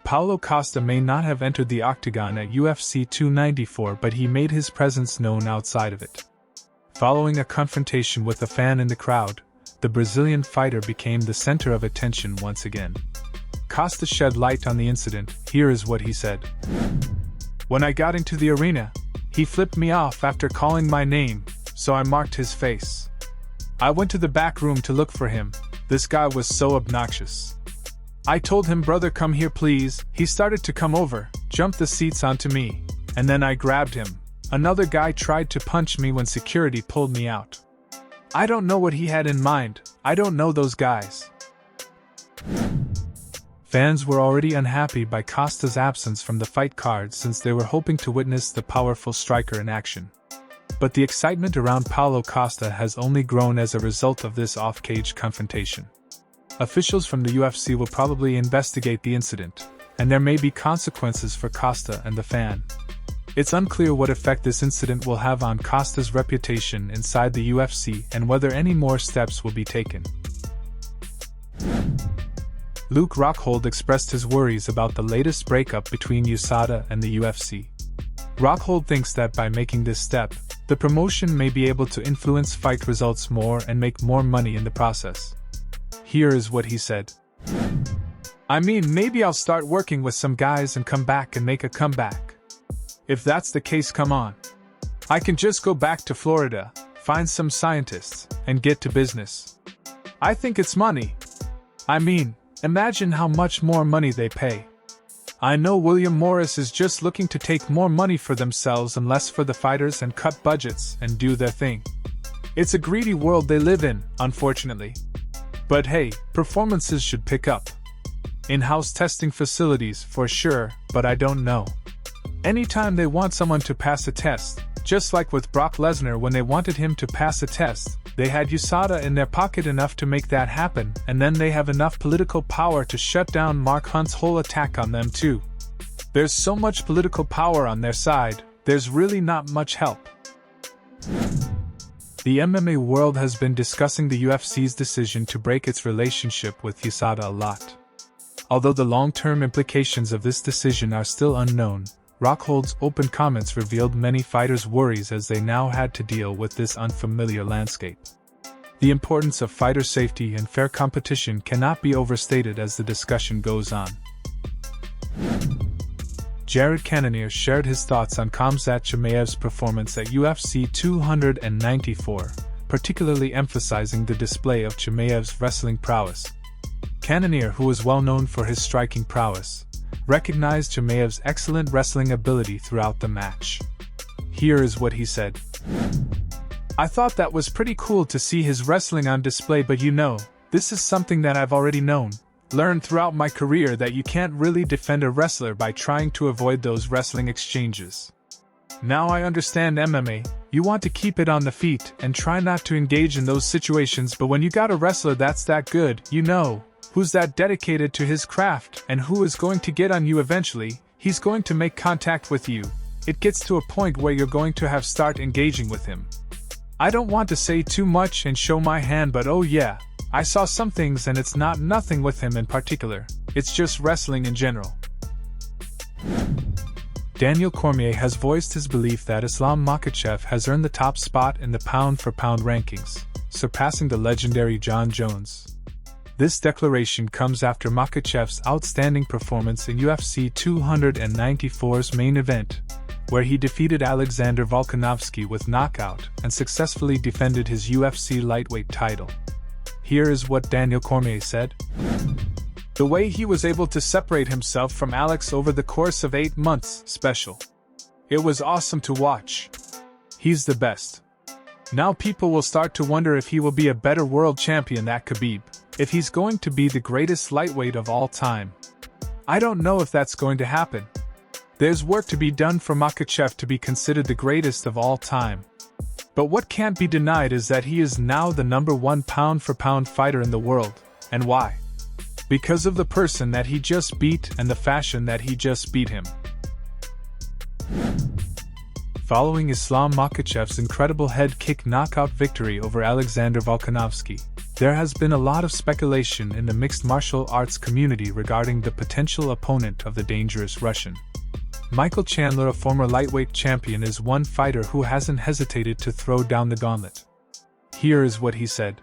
Paulo Costa may not have entered the octagon at UFC 294, but he made his presence known outside of it. Following a confrontation with a fan in the crowd, the Brazilian fighter became the center of attention once again. Costa shed light on the incident. Here is what he said. "When I got into the arena, he flipped me off after calling my name, so I marked his face. I went to the back room to look for him. This guy was so obnoxious. I told him, brother, come here please. He started to come over, jumped the seats onto me, and then I grabbed him. Another guy tried to punch me when security pulled me out. I don't know what he had in mind. I don't know those guys." Fans were already unhappy by Costa's absence from the fight card since they were hoping to witness the powerful striker in action. But the excitement around Paulo Costa has only grown as a result of this off-cage confrontation. Officials from the UFC will probably investigate the incident, and there may be consequences for Costa and the fan. It's unclear what effect this incident will have on Costa's reputation inside the UFC and whether any more steps will be taken. Rockhold expressed his worries about the latest breakup between USADA and the UFC. Rockhold thinks that by making this step, the promotion may be able to influence fight results more and make more money in the process. Here is what he said. "I mean, maybe I'll start working with some guys and come back and make a comeback. If that's the case, come on. I can just go back to Florida, find some scientists, and get to business. I think it's money. I mean, imagine how much more money they pay. I know William Morris is just looking to take more money for themselves and less for the fighters and cut budgets and do their thing. It's a greedy world they live in, unfortunately. But hey, performances should pick up. In-house testing facilities, for sure, but I don't know. Anytime they want someone to pass a test, just like with Brock Lesnar when they wanted him to pass a test, they had USADA in their pocket enough to make that happen, and then they have enough political power to shut down Mark Hunt's whole attack on them too. There's so much political power on their side, there's really not much help." The MMA world has been discussing the UFC's decision to break its relationship with USADA a lot. Although the long-term implications of this decision are still unknown, Rockhold's open comments revealed many fighters' worries as they now had to deal with this unfamiliar landscape. The importance of fighter safety and fair competition cannot be overstated as the discussion goes on. Cannonier shared his thoughts on Khamzat Chimaev's performance at UFC 294, particularly emphasizing the display of Chimaev's wrestling prowess. Cannonier, who was well known for his striking prowess, recognized Chimaev's excellent wrestling ability throughout the match. Here is what he said. "I thought that was pretty cool to see his wrestling on display, but you know, this is something that I've already learned throughout my career, that you can't really defend a wrestler by trying to avoid those wrestling exchanges. Now I understand MMA, you want to keep it on the feet and try not to engage in those situations, but when you got a wrestler that's that good, you know, who's that dedicated to his craft and who is going to get on you eventually, he's going to make contact with you. It gets to a point where you're going to have start engaging with him. I don't want to say too much and show my hand, but oh yeah, I saw some things and it's not nothing with him in particular, it's just wrestling in general." Cormier has voiced his belief that Islam Makhachev has earned the top spot in the pound-for-pound rankings, surpassing the legendary Jon Jones. This declaration comes after Makhachev's outstanding performance in UFC 294's main event, where he defeated Alexander Volkanovski with knockout and successfully defended his UFC lightweight title. Here is what Cormier said. "The way he was able to separate himself from Alex over the course of 8 months, special. It was awesome to watch. He's the best. Now people will start to wonder if he will be a better world champion than Khabib, if he's going to be the greatest lightweight of all time. I don't know if that's going to happen. There's work to be done for Makhachev to be considered the greatest of all time. But what can't be denied is that he is now the #1 pound-for-pound fighter in the world. And why? Because of the person that he just beat and the fashion that he just beat him." Following Islam Makhachev's incredible head kick knockout victory over Alexander Volkanovski, There has been a lot of speculation in the mixed martial arts community regarding the potential opponent of the dangerous Russian. Michael Chandler, a former lightweight champion, is one fighter who hasn't hesitated to throw down the gauntlet. Here is what he said.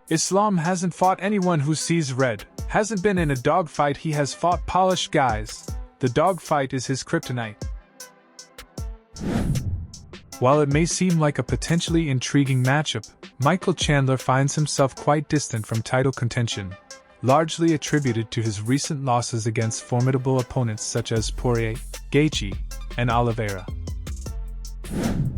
Islam hasn't fought anyone who sees red, hasn't been in a dogfight, he has fought polished guys. The dogfight is his kryptonite. While it may seem like a potentially intriguing matchup, Michael Chandler finds himself quite distant from title contention, largely attributed to his recent losses against formidable opponents such as Poirier, Gaethje, and Oliveira.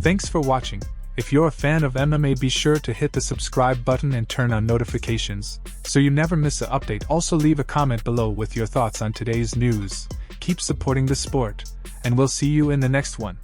Thanks for watching. If you're a fan of MMA, be sure to hit the subscribe button and turn on notifications so you never miss an update. Also leave a comment below with your thoughts on today's news. Keep supporting the sport, and we'll see you in the next one.